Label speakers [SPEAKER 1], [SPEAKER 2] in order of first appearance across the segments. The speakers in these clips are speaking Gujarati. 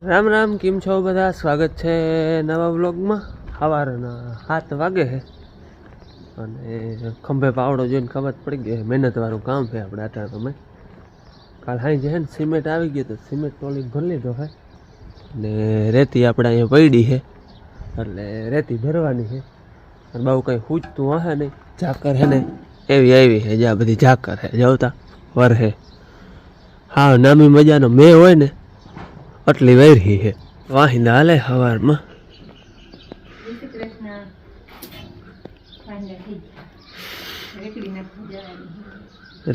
[SPEAKER 1] રામ રામ, કેમ છો બધા? સ્વાગત છે નવા વ્લોગમાં. સવારના 7 વાગે છે અને ખંભે પાવડો જોઈને ખબર પડી ગઈ મહેનતવાળું કામ છે આપણે આટલા તમે. કાલ હાઈ છે ને સિમેન્ટ આવી ગયું તો સિમેન્ટ ટોલી ભરી લીધો છે ને રેતી આપણે અહીંયા પડી છે એટલે રેતી ભરવાની છે. અને બહુ કંઈ પૂછતું હશે નહીં, ઝાકર છે ને એવી આવી છે, જ્યાં બધી ઝાકર છે જવતા વર છે. હા, નામી મજાનો મેં હોય ને આટલી વેરી છે. વાહિંદા હાલે સવારમાં.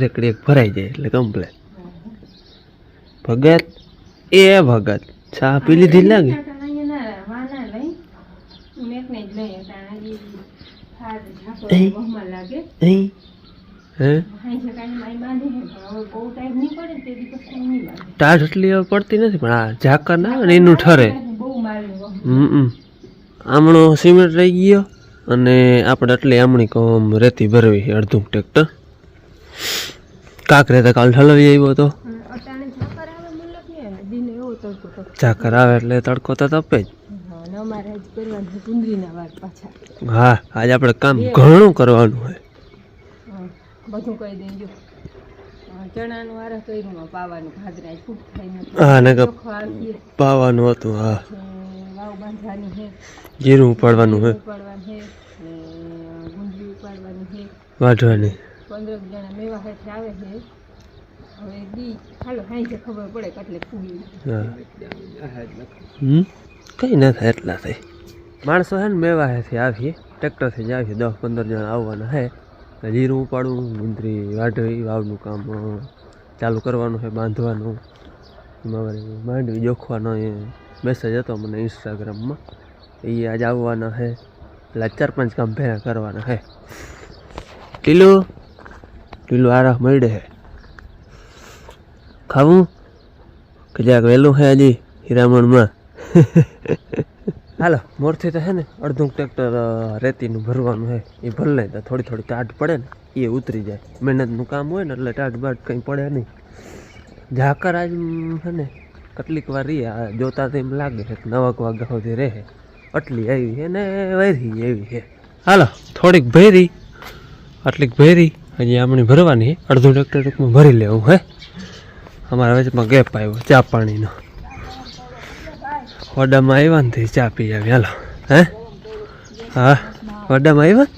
[SPEAKER 1] રેકડી એક ભરાઈ જાય એટલે કમ્પ્લેટ. ભગત એ ભગત ચા પી લીધી લાગે. ટાઢ એટલી પડતી નથી પણ આ ઝાકર ના આવે ને એનું ઠરે. આમણો સિમેન્ટ રહી ગયો અને આપણે એટલી આમણી કોમ રેતી ભરવી છે અડધું ટ્રેક્ટર. કાંકરે તો કાલ ઠલવી આવ્યો હતો. ઝાકર આવે એટલે તડકો તો તપે જ. હા, આજે આપણે કામ ઘણું કરવાનું હોય.
[SPEAKER 2] બધું કહી દેજો. ચણાનું વારા કર્યું પાવાનું ભાદરા ફૂટ થઈને
[SPEAKER 1] હા ને પાવાનું હતું. હા,
[SPEAKER 2] વાવ બાંધવાની છે,
[SPEAKER 1] જીરું ઉપાડવાનું છે,
[SPEAKER 2] ઉપાડવાનું છે ને ગુંદરી ઉપાડવાની છે,
[SPEAKER 1] વાઢવાની.
[SPEAKER 2] 15 જણા મેવા સાથે આવે છે. હવે દી હાલો હાઈ ખબર પડે કેટલે ફૂગી.
[SPEAKER 1] કઈ ના થાય એટલા થાય. માણસો છે ને મેવા હેથી આવીએ, ટ્રેક્ટરથી જ આવીએ. 10-15 જણા આવવાના છે. જીરું ઉપાડવું, ગુંદરી વાઢવી, વાવનું કામ ચાલુ કરવાનું છે, બાંધવાનું. એમાં માંડવી જોખવાનો એ મેસેજ હતો મને ઇન્સ્ટાગ્રામમાં. એ આજે આવવાના છે એટલે 4-5 કામ ભેગા કરવાના છે. ટીલું આરામ મળે છે. ખાવું કે જ્યાંક વહેલું છે હજી હીરામણમાં. હાલો, મોરથી તો છે ને અડધું ટ્રેક્ટર રેતીનું ભરવાનું છે. એ ભરી લે તો થોડી ટાઢ પડે ને એ ઉતરી જાય. મહેનતનું કામ હોય ને એટલે ટાઢ બાઢ કંઈ પડે નહીં. ઝાકર આજ છે ને કેટલીક વાર રહી જોતા તો એમ લાગે છે 9 વાગ્યા સુધી રહે. આટલી આવી છે ને વેરી એવી છે. હાલો, થોડીક ભેરી આટલીક ભેરી હજી આમણી ભરવાની. અડધું ટ્રેક્ટર ટૂંકમાં ભરી લેવું હે. અમારા વચમાં ગેપ આવ્યો ચા પાણીનો. વડામાં આવ્યા ને ચા પી આવી. હાલો, હે હા, વડામાં આવ્યા.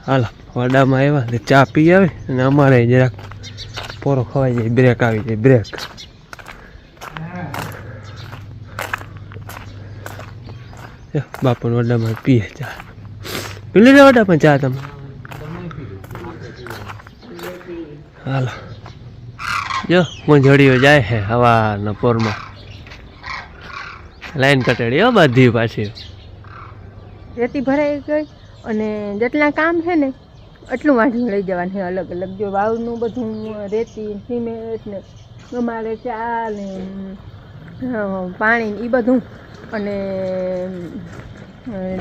[SPEAKER 1] હાલો, વડામાં આવ્યા ને ચા પી આવે અને અમારે જરાક પોરો ખવાઈ જાય, બ્રેક આવી જાય. બ્રેક બાપુ વડામાં પીએ ચા. પી લીધે વડામાં ચા તમે? હાલો, જો મૂંઝડીઓ જાય છે હવાના પોરમાં. લાઈન કટેડી હો બધી પાછી.
[SPEAKER 2] રેતી ભરાઈ ગઈ અને જેટલા કામ છે ને એટલું વાંઢું લઈ જવાનું છે અલગ અલગ. જો વાવનું બધું રેતી સિમેન્ટ ને અમારે ચા ને પાણી એ બધું અને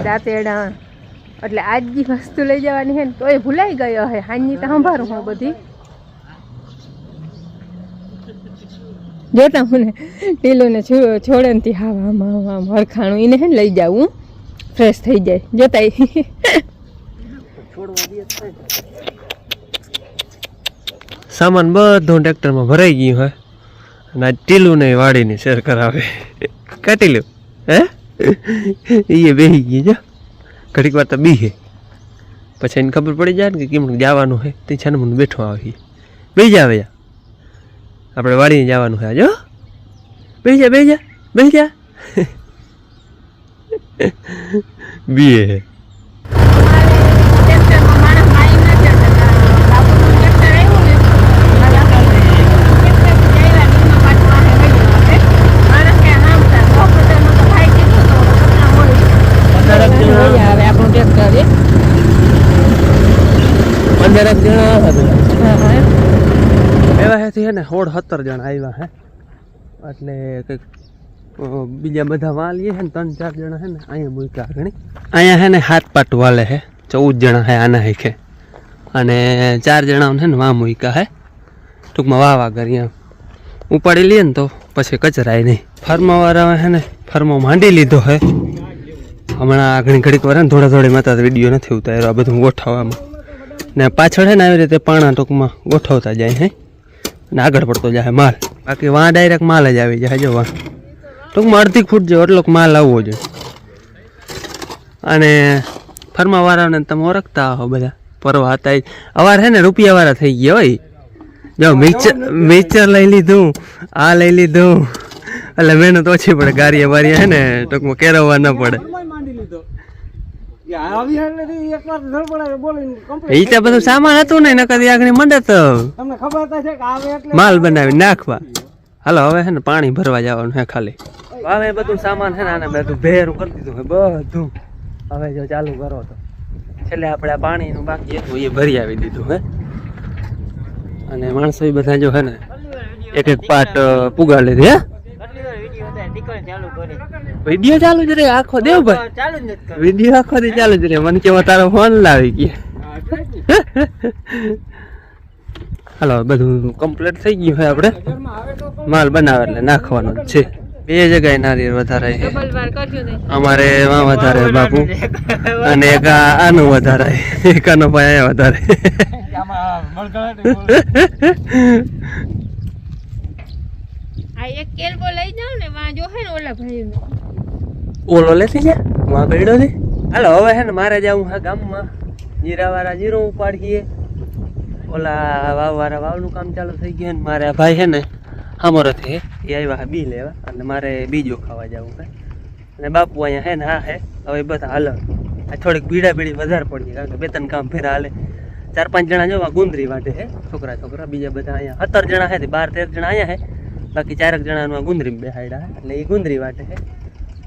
[SPEAKER 2] દાંતેડા એટલે આજ જે વસ્તુ લઈ જવાની છે ને તો એ ભૂલાઈ ગયો હે. હાંજી તો સંભાળું હું બધી જોતા હું ને ટીલું ને છોડે ને આમ હરખાણું એને હે ને લઈ જાઉં ફ્રેશ થઈ જાય. જોતા
[SPEAKER 1] સામાન બધું ટ્રેક્ટરમાં ભરાઈ ગયું હોય અને આ ટીલું ને વાડીને શેર કરાવે. કાઢી લ્યો હે એ બેસી ગઈ. જો ઘડીક વાર તો બીહે પછી એને ખબર પડી જાય ને કે કેમ જવાનું હોય તે છે ને મને બેઠો આવી બેસી જા. હવે આપણે વાડીને જવાનું છે. જો બેસી જા બીએ. એવા હેથી હે ને 16-17 જણા આવ્યા હે. એટલે કંઈક બીજા બધા વાલીએ છે ને 3-4 જણા છે ને અહીંયા મૂક્યા ઘણી. અહીંયા છે ને 7 પાટ વાલે છે. 14 જણા છે આના હેખે અને 4 જણા છે ને વાં મૂક્યા હે. ટૂંકમાં વાવા કરી એમ ઉપાડી લઈએ ને તો પછી કચરાય નહીં. ફાર્માવાળા હે ને ફાર્મો માંડી લીધો હે. હમણાં ઘણી ઘડીક વાર ને થોડી માતા વિડીયો નથી ઉતાર્યો આ બધું ગોઠવવામાં. ને પાછળ હે ને આવી રીતે પાણા ટૂંકમાં ગોઠવતા જાય હે ને આગળ પડતો જાય માલ. બાકી વાં ડાયરેક્ટ માલ જ આવી જાય. જો વાં ટૂંકમાં અડધી ફૂટ જેવો એટલોક માલ આવવો જોઈએ. અને ફર્માવાળાને તમે ઓળખતા હો બધા પરવા હતા અવાર હે ને રૂપિયાવાળા થઈ ગયા હોય. જો મિક્સર લઈ લીધું, આ લઈ લીધું, એટલે મહેનત ઓછી પડે. ગારીએ બારીએ હે ને ટૂંકમાં કેરવવા ન પડે. એ તો બધું સામાન હતું ને નકર આગળ મંડે તો માલ બનાવી નાખવા. હાલો હવે હે ને પાણી ભરવા જવાનું હે ખાલી. હવે બધું સામાન હે ને આને બધું ભેરું કરી દીધું હે બધું. હવે જો ચાલુ કરો તો છેલ્લે આપણે આ પાણીનું બાકી હતું એ ભરી આવી દીધું હે. અને માણસો બધા જો હે ને એક એક પાટ પુગા લીધી. હે વિડીયો ચાલુ જ રે આખો દેવ ભાઈ, વિડીયો આખો દી ચાલુ જ રે. મને કેવો તારો ફોન લાવી ગયા. હાલો બધું કમ્પ્લીટ થઈ ગયું હોય. આપણે માલ બનાવે એટલે નાખવાનો જ છે. બે જગ્યાએ નારિયેળ વધારે છે. અમારે વાં વધારે બાપુ અને એક આનું વધારે, એક આનો ભાઈ અહીંયા વધારે. ઓલો લેતી છે વાં ગયડો છે. હાલો હવે હે ને મારે જવું હા ગામમાં. જીરાવાળા જીરું ઉપાડીએ. ઓલા વાવવાળા વાવનું કામ ચાલુ થઈ ગયું. મારે ભાઈ છે ને અમારાથી એ આવ્યા બી લેવા એટલે મારે બીજો ખાવા જવું છે. અને બાપુ અહીંયા હે ને હા હે હવે બધા હાલ આ થોડીક ભીડા વધારે પડી કારણ કે 2-3 કામ ફેરા હાલે. 4-5 જણા જોવા ગુંદરી વાટે હે છોકરા. બીજા બધા અહીંયા 17 જણા હે 12-13 જણા અહીંયા હે. બાકી 4 જણાનું ગુંદરી બેહાડ્યા હે એટલે એ ગુંદરી વાટે હે.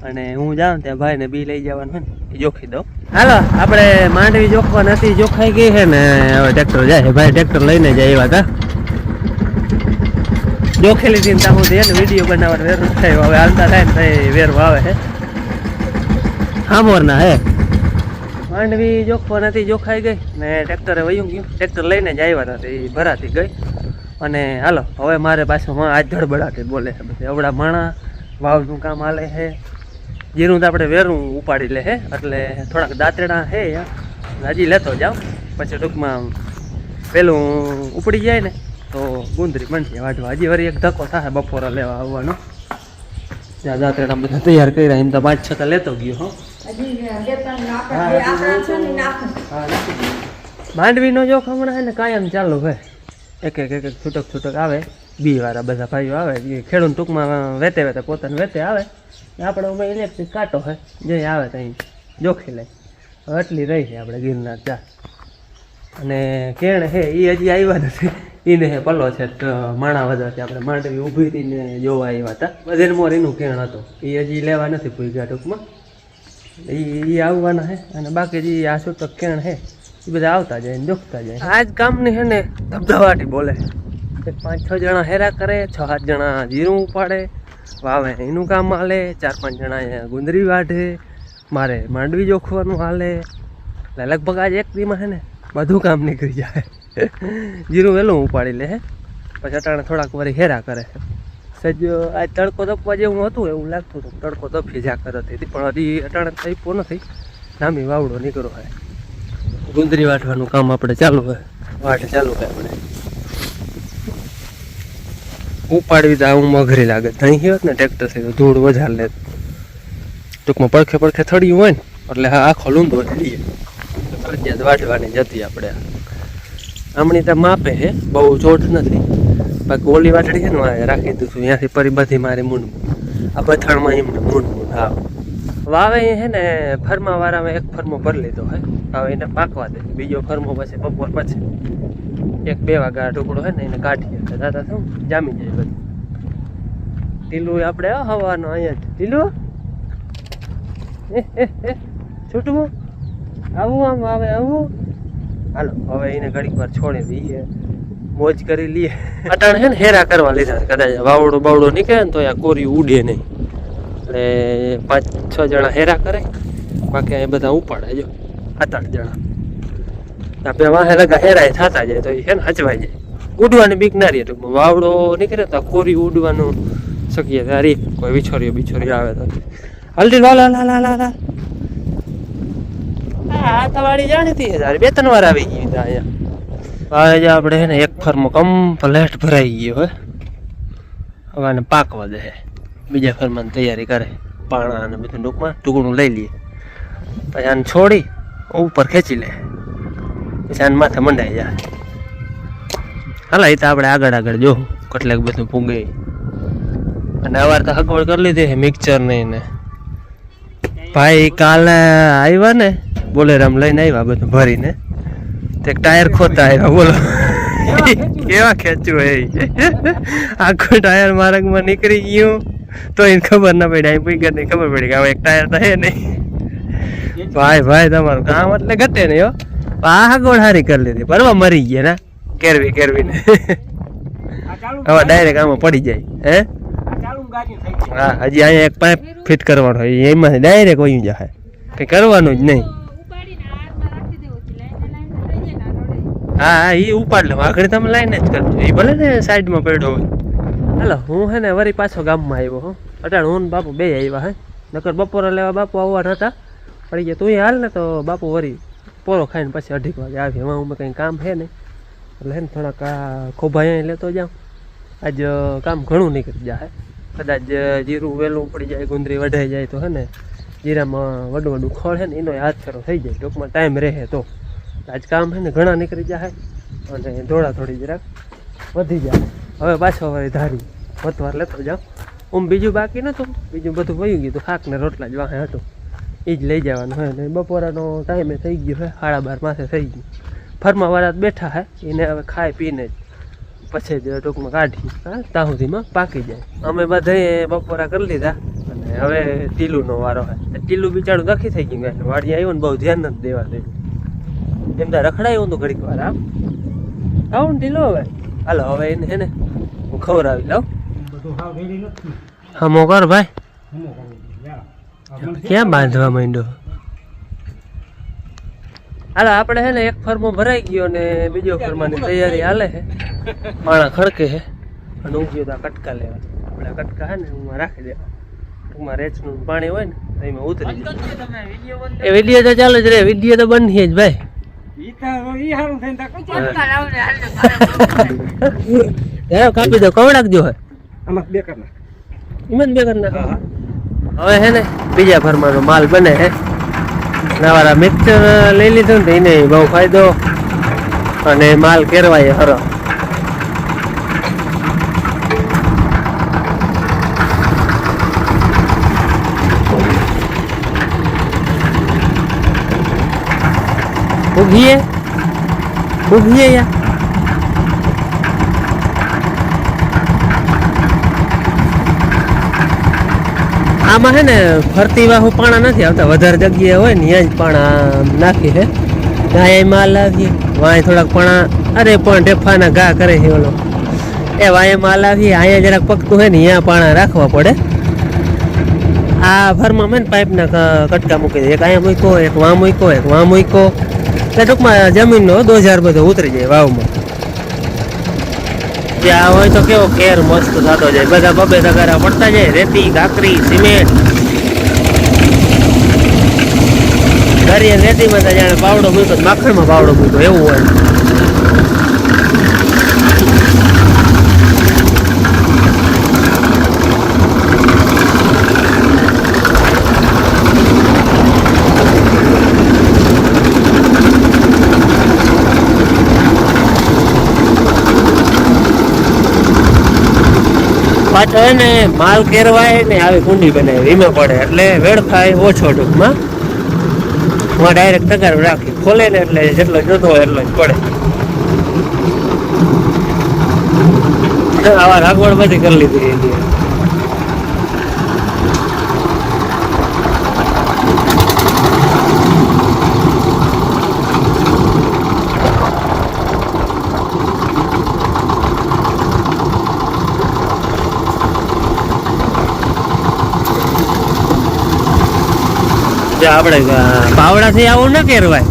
[SPEAKER 1] અને હું જાઉં ત્યાં ભાઈને બી લઈ જવાનું હોય ને એ જોખી દઉં. હાલો આપણે માંડવી જોખવા નથી, જોખાઈ ગઈ છે ને હવે ટ્રેક્ટર જાય. ભાઈ ટ્રેક્ટર લઈને જાય એવા હતા જોખેલી હતી ત્યાં સુધી ને વિડીયો બનાવવાનો વેર થાય. હવે હાલતા થાય ને ભાઈ વેર વાવે છે હામોરના હે. માંડવી જોખવા નથી, જોખાઈ ગઈ ને ટ્રેક્ટરે વયું ગયું. ટ્રેક્ટર લઈને જ આવ્યા હતા એ ભરાતી ગઈ. અને હાલો હવે મારે પાછું આજ ધડબડાટી બોલે છે બધી. અવડા માણા વાવનું કામ હાલે છે. જીરું તો આપણે વેરું ઉપાડી લે હે એટલે થોડાક દાંતેડા હે હજી લેતો જાવ. પછી ટૂંકમાં પેલું ઉપડી જાય ને તો ગુંદરી મંડી વાટવા. હજી વળી એક ધક્કો થાય બપોરા લેવા આવવાનો. ત્યાં દાંતેડા બધા તૈયાર કર્યા એમ તો 5-6 લેતો ગયો. હો માંડવીનો જોખ હમણાં હે ને કાયમ ચાલુ હોય. એક છૂટક આવે. બી વાળા બધા ભાઈઓ આવે એ ખેડૂત ટૂંકમાં વેતે પોતાને વેતે આવે. આપણે અમે ઇલેક્ટ્રિક કાંટો હોય જે આવે ત્યાં જોખી લે. એટલી રહી છે આપણે ગિરનાર ચા. અને કેણ હે એ હજી આવ્યા નથી. એને હે પલ્લો છે માણા વધારથી આપણે માંડવી ઊભી થઈને જોવા આવ્યા હતા. બધે મોર એનું કેણ હતું એ હજી લેવા નથી પૂછ્યા ટૂંકમાં. એ આવવાના હે. અને બાકી જે આ છૂટક કેણ હે એ બધા આવતા જાય જોખતા જાય. આ જ કામની હે ને ધબધબાટી બોલે. 5-6 જણા હેરા કરે, 6-7 જણા જીરું ઉપાડે વાવે એનું કામ હાલે. 4-5 જણા અહીંયા ગુંદરી વાઢે. મારે માંડવી જોખવાનું હાલે. એટલે લગભગ આજ એક દીમાં હે ને બધું કામ નીકળી જાય. જીરું વહેલું ઉપાડી લે હે. પછી અટાણે થોડાક વારી હેરા કરે. સજ આ તડકો તપવા જેવું હતું એવું લાગતું હતું. તડકો તપી જા કરતી હતી પણ હજી અટાણે તપો નથી. નામી વાવડો નીકળો હોય. ગુંદરી વાટવાનું કામ આપણે ચાલુ હોય. વાટ ચાલુ હોય આપણે ઉપાડવી તો આવું મઘરી લાગે. અહીં હોત ને ટ્રેક્ટર થી તો ધૂળ વધારે લે. ટૂંકમાં પડખે થડ્યું હોય ને એટલે હા આખો લૂંદો લઈએ. ફરજિયાત વાટવાની જતી આપણે. આમણી તો માપે હે બહુ ચોટ નથી. બાકી ઓલી વાટડી છે ને રાખી દીધું છું ત્યાંથી પરી બધી મારી મૂંડ આ બથાણમાં એમને મૂંડ હા વાવે હે ને. ફરમાવાળામાં એક ફરમો ભરી લીધો હે. હવે એને પાકવા દે. બીજો ફરમો પછી બપોર પછી 1-2 વાગ્યા ટુકડો હે ને એને કાઢીએ દાદા શું જામી જાય બધું. ટીલું આપણે હવાનો અહીંયા જ ટીલું છૂટવું આવું આમ આવે આવું. હાલો હવે એને ઘડીક વાર છોડી દઈએ મોજ કરી લઈએ. અટાણે છે ને હેરા કરવા લીધા. કદાચ વાવડો બાવડો નીકળે ને તો આ કોરી ઉડે નહીં એટલે 5-6 જણા હેરા કરે. બાકી અહીં બધા ઉપાડે જો 7-8 જણા. આપણે વાહે લગા હેરાય થતા જાય તો એ છે ને હચવાઈ જાય. ઉડવાની બીક ના રહે. ટૂંકમાં વાવડો નીકળે તો કોરી ઉડવાનું શકીએ ત્યારે કોઈ વિછોરીઓ આવે તો હલ્દી લાલ લાલ લાલ લાલ હાથવાળી જાણીતી યાર 2-3 વાર આવી ગઈ અહીંયા હવે આપણે હે ને એક ફર્મો કમ્પ્લેટ ભરાઈ ગયો હે હવે આને પાકવા દે બીજા ફર્માની તૈયારી કરે પાણા અને બધું ટૂંકમાં લઈ લઈએ પછી આને છોડી ઉપર ખેંચી લે પછી આને માથે મંડાઈ જાય હાલા એ તો આપણે આગળ જોવું કેટલાક બધું પૂગે અને અવાર તો હગવડ કરી લીધી મિક્સર નહીં ને ભાઈ કાલે આવ્યા ને બોલેરામ લઈને આવ્યા બધું ભરીને તે ટાયર ખોતા આવ્યા બોલો કેવા ખેંચ્યું એ આખું ટાયર માર્ગમાં નીકળી ગયું તો એને ખબર ના પડી અહીં પૂગર ની ખબર પડી કે હવે એક ટાયર તો હે નહીં ભાઈ તમારું કામ એટલે ઘટે નહીં હો આ હગવડ હારી કરી લીધી પરવા મરી ગયા ના કેરવીને હવે ડાયરેક્ટ આમાં પડી જાય હે હા હજી અહીંયા એક પાઇપ ફિટ કરવાનો હોય એમાંથી ડાયરેક્ટ વયું જાય કઈ કરવાનું જ નહીં હા એ ઉપાડ લે આગળ તમે લાઈને જ કરજો એ ભલે ને સાઈડમાં પડ્યો હોય હાલો હું હે ને વરી પાછો ગામમાં આવ્યો હો અટાણ હું ને બાપુ બે આવ્યા હે નકર બપોરે લેવા બાપુ આવવાના હતા પડી ગયા તું હાલ ને તો બાપુ વરી પોરો ખાઈને પછી 2:30 વાગે આવી એમાં હું કંઈ કામ છે નહીં એટલે હે ને થોડાક ખોભા અહીંયા લેતો જાઉં આજ કામ ઘણું નીકળી જાય કદાચ જીરું વહેલું પડી જાય ગુંદરી વઢાઈ જાય તો હે ને જીરામાં વડું ખોળ છે ને એનો હાથ ફેરો થઈ જાય ટૂંકમાં ટાઈમ રહે તો આજ કામ છે ને ઘણા નીકળી જાય અને દોડા થોડી જરાક વધી જાય હવે પાછો વળી ધારી વતવાર લેતો જાઉં બીજું બાકી નહોતું બીજું બધું વયું ગયું શાક ને રોટલા જ વાહે હતું એ જ લઈ જવાનું હોય ને બપોરાનો ટાઈમે થઈ ગયો હે 12:30 માથે થઈ ગયું ફરમાવાળા બેઠા હે એને હવે ખાઈ પીને જ પછી જ ટૂંકમાં કાઢી હા ત્યાં સુધીમાં પાકી જાય અમે બધાએ બપોરા કરી લીધા અને હવે ટીલુનો વારો હે ટીલું બિચારું દખી થઈ ગયું એટલે વાડી આવ્યો ને બહુ ધ્યાન નથી દેવા દે એમ ત્યાં રખડાયું તો ઘડીક વાર આવું ને ટીલો હવે હાલો હવે એને હે ને હું ખવડાવી લઉં હમો કર ભાઈ ક્યાં બાંધવા માંડ્યો હાલો આપણે હે ને એક ફર્મો ભરાઈ ગયો ને બીજો ફર્માની તૈયારી હાલે છે પાણા ખડકે છે અને ઊંઘ્યો તો કટકા લેવા આપણે કટકા હે ને હું રાખી દેવા ટૂંકમાં રેચનું પાણી હોય ને એમાં ઉતરી જાય એ વિડીયો તો ચાલુ જ રહે વિડીયો તો બનશે જ ભાઈ કાપી દો કવડાકજો હે એમાં 2 કરના હવે હે ને બીજા ફરમાનો માલ બને હે નવારા મિક્સર લઈ લીધું ને એને બહુ ફાયદો અને માલ કેરવાય હરો ઉભીએ યા આમાં હે ને ફરતી વાહુ પાણા નથી આવતા વધારે જગ્યાએ હોય ને ત્યાં જ પાણા નાખી છે ત્યાં માલ લાવીએ વાંય થોડાક પાણા અરે પણ ઢેફાના ઘા કરે છે ઓલો એ વાંય માલ લાવીએ અહીંયા જરાક પકતું હોય ને ત્યાં પાણા રાખવા પડે આ ફરમાં મેં પાઇપના કટકા મૂકી દે એક અહીંયા મૂક્યો એક વાં મૂક્યો એટલે ટૂંકમાં જમીનનો 2000 બધો ઉતરી જાય વાવમાં ત્યાં હોય તો કેવો કેર મસ્ત થતો જાય બધા 2-2 તગારા પડતા જાય રેતી કાકરી સિમેન્ટ દરિયા રેતીમાં તો જાણે પાવડો મૂક્યો માખણમાં પાવડો મૂક્યો એવું હોય પાછો હે ને માલ કેરવાય ને આવી કુંડી બનાવી વીમે પડે એટલે વેડફાય ઓછો ટૂંકમાં હું ડાયરેક્ટ તગાર રાખી ખોલે ને એટલે જેટલો જોતો હોય એટલો જ પડે આવા રાગવડ બધી કરી લીધી એની આપણે પાવડાથી આવું ના કેરવાય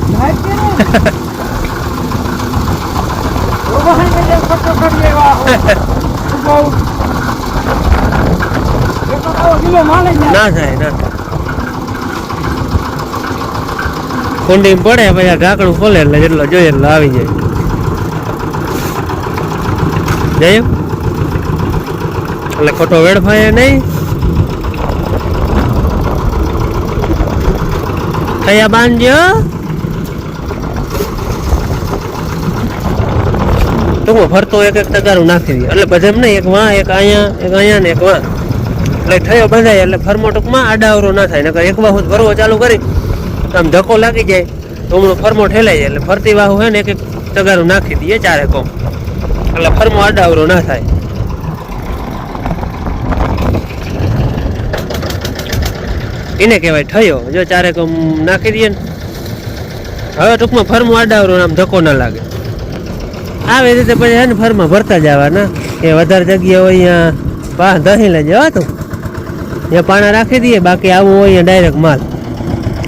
[SPEAKER 1] ના થાય ના થાય કુંડી પડે પછી આ ઢાંકણું ખોલે એટલે જેટલો જોઈએ એટલો આવી જાય જયું એટલે ખોટો વેડફાય નહીં થયા બાંધજો ટૂંકમાં ફરતો એક તગારું નાખી દઈએ એટલે બધે એમ નહીં એક વાં એક અહીંયા ને એક વાં એટલે થયો બંધાય એટલે ફરમો ટૂંકમાં આડાવરો ના થાય નકર એક વાહુ ભરવો ચાલુ કરી આમ ધક્કો લાગી જાય તો હમણાં ફરમો ઠેલાઈ જાય એટલે ફરતી વાહુ હે ને એક તગારું નાખી દઈએ ચારે કોમ એટલે ફરમો આડાવરો ના થાય એને કહેવાય થયો જો ચારે કોમ નાખી દઈએ ને હવે ટૂંકમાં ફરમો આડાવરો આમ ધક્કો ના લાગે આવી રીતે પછી હે ને ફરમાં ભરતા જવાના કે વધારે જગ્યા હોય અહીંયા દહીં લઈ જવા તો ત્યાં પાણા રાખી દઈએ બાકી આવવું હોય અહીંયા ડાયરેક્ટ માલ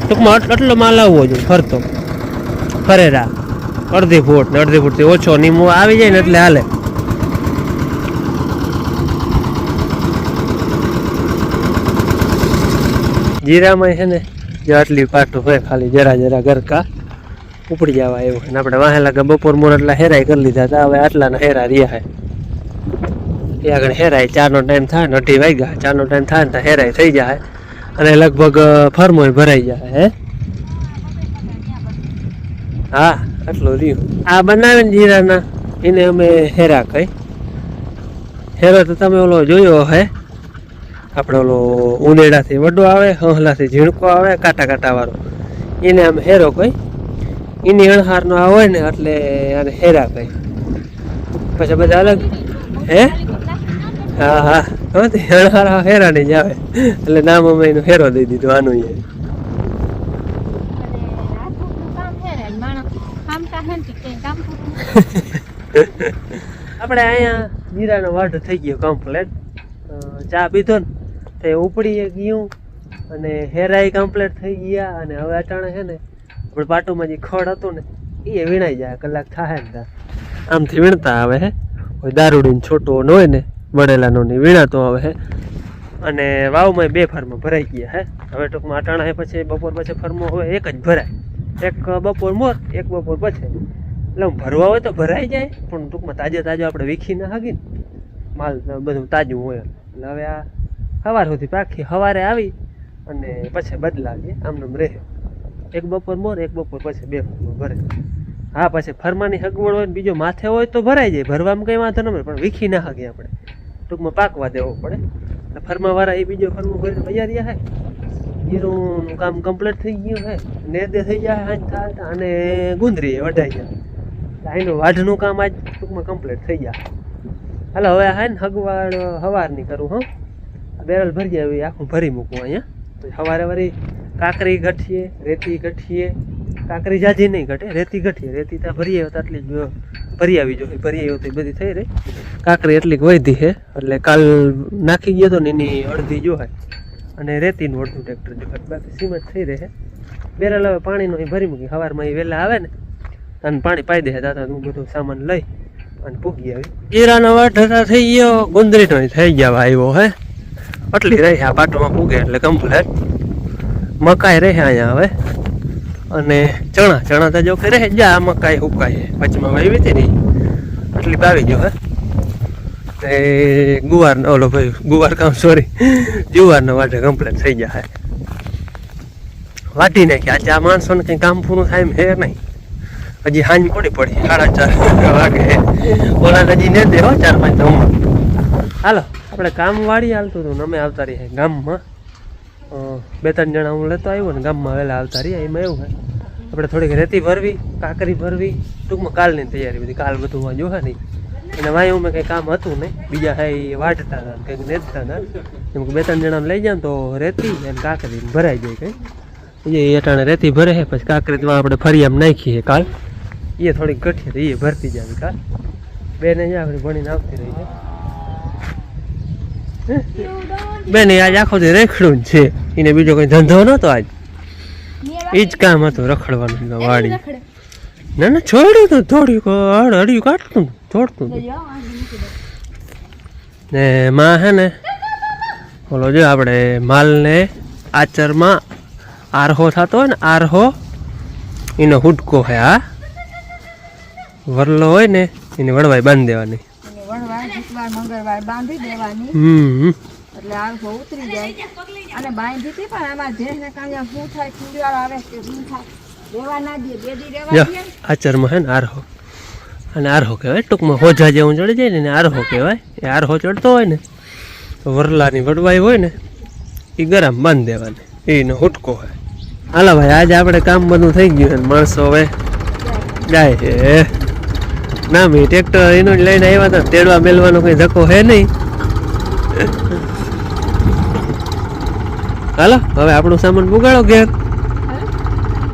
[SPEAKER 1] ટૂંકમાં આટલો માલ આવવો જોઈએ ફરતો ફરેરા અડધી ફૂટથી ઓછો નીમો આવી જાય ને એટલે હાલે જીરામાં છે ને જે આટલી પાટું હોય ખાલી જરા ગરકા ઉપડી જવા એવું અને આપણે વાહેલા કે બપોર મોર એટલા હેરાઈ કરી લીધા હતા હવે આટલાના હેરા રહ્યા હે એ આગળ હેરાય 4નો ટાઈમ થાય ને 2:30 વાગ્યા 4નો ટાઈમ થાય ને તો હેરાઈ થઈ જાય અને લગભગ ફરમોય ભરાઈ જાય હે હા આટલું રહ્યું આ બનાવે ને જીરાના એને અમે હેરા કહી હેરો તો તમે ઓલો જોયો હે આપણે ઓલો ઉનેડાથી વડો આવે હંહલાથી ઝીણકો આવે કાંટા વાળો એને અમે હેરો કહી એની અણહારનો આ હોય ને એટલે આને હેરા કહી પછી બધા અલગ હે હા અણહાર હેરા નહીં જ આવે એટલે નામ અમે એનું હેરો દઈ દીધું આનું આપણે અહીંયા જીરાનો વાઢ થઈ ગયો કમ્પ્લેટ ચા પીધો ને તે ઉપડી ગયું અને હેરાઈ કમ્પ્લેટ થઈ ગયા અને હવે અટાણે છે ને આપણે પાટુમાં જે ખડ હતું ને એ વીણાઈ જાય કલાક થાય ને આમથી વીણતા આવે હે કોઈ દારૂડીને છોટો ન હોય ને બળેલાનો નહીં વીણાતો આવે હે અને વાવમાં 2 ફર્મ ભરાઈ ગયા હે હવે ટૂંકમાં અટાણા પછી બપોર પછી ફર્મો હવે એક જ ભરાય એક બપોર મોર એક બપોર પછી એટલે ભરવા હોય તો ભરાઈ જાય પણ ટૂંકમાં તાજો આપણે વીખી ના હાગી ને માલ બધું તાજું હોય એટલે હવે આ સવાર સુધી પાકી સવારે આવી અને પછી બદલાવીએ આમનામ રહે એક બપોર મોર એક બપોર પછી 2 ફર્મો ભરે હા પછી ફરમાની હગવડ હોય ને બીજો માથે હોય તો ભરાઈ જાય ભરવામાં કંઈ વાંધો ન મળે પણ વીખી ના હાગીએ આપણે ટૂંકમાં પાકવા દેવો પડે એટલે ફરમાવાળા એ બીજો ફરમો ભરીને તૈયારી હે જીરુંનું કામ કમ્પ્લીટ થઈ ગયું હે નેદે થઈ જાય હાંજ થાય અને ગુંદરી વઢાઈ જાય અહીંનું વાઢનું કામ આજ ટૂંકમાં કમ્પ્લીટ થઈ જાય હાલો હવે હા ને હગવાડ સવારની કરું હં બેરલ ભરી જાય એવી આખું ભરી મૂકું અહીંયા પછી સવારે વળી કાકરી ગઠીએ રેતી ગઠીએ કાકરી જાજી નહીં ઘટે રેતી ગઠીએ રેતી ત્યાં ભરીએ તો આટલી જ ભરી આવી જોઈએ ભરી આવ્યો તો બધી થઈ રહી કાકરી એટલી વધી છે એટલે કાલ નાખી ગયો તો ને એની અડધી જો અને રેતીનું અડધું ટ્રેક્ટર જો બાકી સિમેન્ટ થઈ રહે બેરલ હવે પાણીનો અહીં ભરી મૂકી સવારમાં એ વહેલા આવે ને અને પાણી પાઈ દે દાદા હું બધું સામાન લઈ અને પૂગી આવી જીરાનો વાઢ થઈ ગયો ગુંદરીનો થઈ ગયા આવ્યો હે આટલી રહી આ પાટોમાં પૂગે એટલે કમ્પ્લેટ મકાઈ રહે અહીંયા હવે અને ચણા તો જો કે રહે જા મકાઈ ઉકાઈ વચમાં વાવી હતી ને આટલી પાવી ગયો હે એ ગુવાર ઓલો ભાઈ ગુવાર કામ સોરી જુવારનો વાઢે કમ્પ્લેટ થઈ જાય વાઢી નાખી આજે આ માણસોને કંઈ કામ પૂરું થાય એમ હે નહીં હજી હાંજ પડી 4:30 વાગે ઓલા હજી ને દે હો 4-5 તો હાલો આપણે કામ વાળી હાલતું હતું ને અમે આવતા રહીએ ગામમાં 2-3 જણા હું લેતો આવ્યો ને ગામમાં વહેલા આવતા રહીએ એમાં એવું હોય આપણે થોડીક રેતી ભરવી કાકરી ભરવી ટૂંકમાં કાલની તૈયારી બધી કાલ બધું જોવા નહીં અને વાય મેં કંઈ કામ હતું નહીં બીજા હા એ વાઢતા હતા કંઈક નેતતા હતા એમ કે 2-3 જણાને લઈ જાય ને તો રેતી અને કાકરી ભરાઈ જાય કંઈ એ અટાણે રેતી ભરે છે પછી કાકરીમાં આપણે ફરિયામ નાખીએ કાલ એ થોડીક ગઠીએ તો એ ભરતી જાય કાલ બેને આપણે ભણીને આવતી રહી છે બેન આજ આખો દી રેખડું જ છે એને બીજો કઈ ધંધો નતો આજ એ જ કામ હતું રખડવાનું વાડી ના છોડ્યું તો થોડું હળિયું કાઢતું થોડતું ને માં હે ને ઓલો જો આપણે માલને આચરમાં આરહો થતો હોય ને આરહો એનો હુડકો હે આ વરલો હોય ને એની વળવાઈ બાંધી દેવાની.
[SPEAKER 2] અને વણવાર બુધવાર મંગળવાર બાંધી દેવાની એટલે આરહો ઉતરી જાય. અને બાંધી હતી પણ આમાં જેને કાંઈ શું થાય ખીંડવાળો આવે કે શું થાય રેવા ના દે 2 દી રેવા દે.
[SPEAKER 1] આચરમાં હે ને આરહો અને આરહો કહેવાય ટૂંકમાં હોજા જેવું ચડી જાય ને એને આરહો કહેવાય. એ આરહો ચડતો હોય ને તો વરલાની વડવાઈ હોય ને એ ગરમ બાંધી દેવાની એનો હુટકો હોય. હાલો ભાઈ આજે આપણે કામ બધું થઈ ગયું અને માણસો હવે જાય છે. ના મેં ટ્રેક્ટર એનું જ લઈને આવ્યા હતા તેડવા મેલવાનો કંઈ ધક્કો હે નહીં. હાલો હવે આપણું સામાન પુગાડો ઘેર.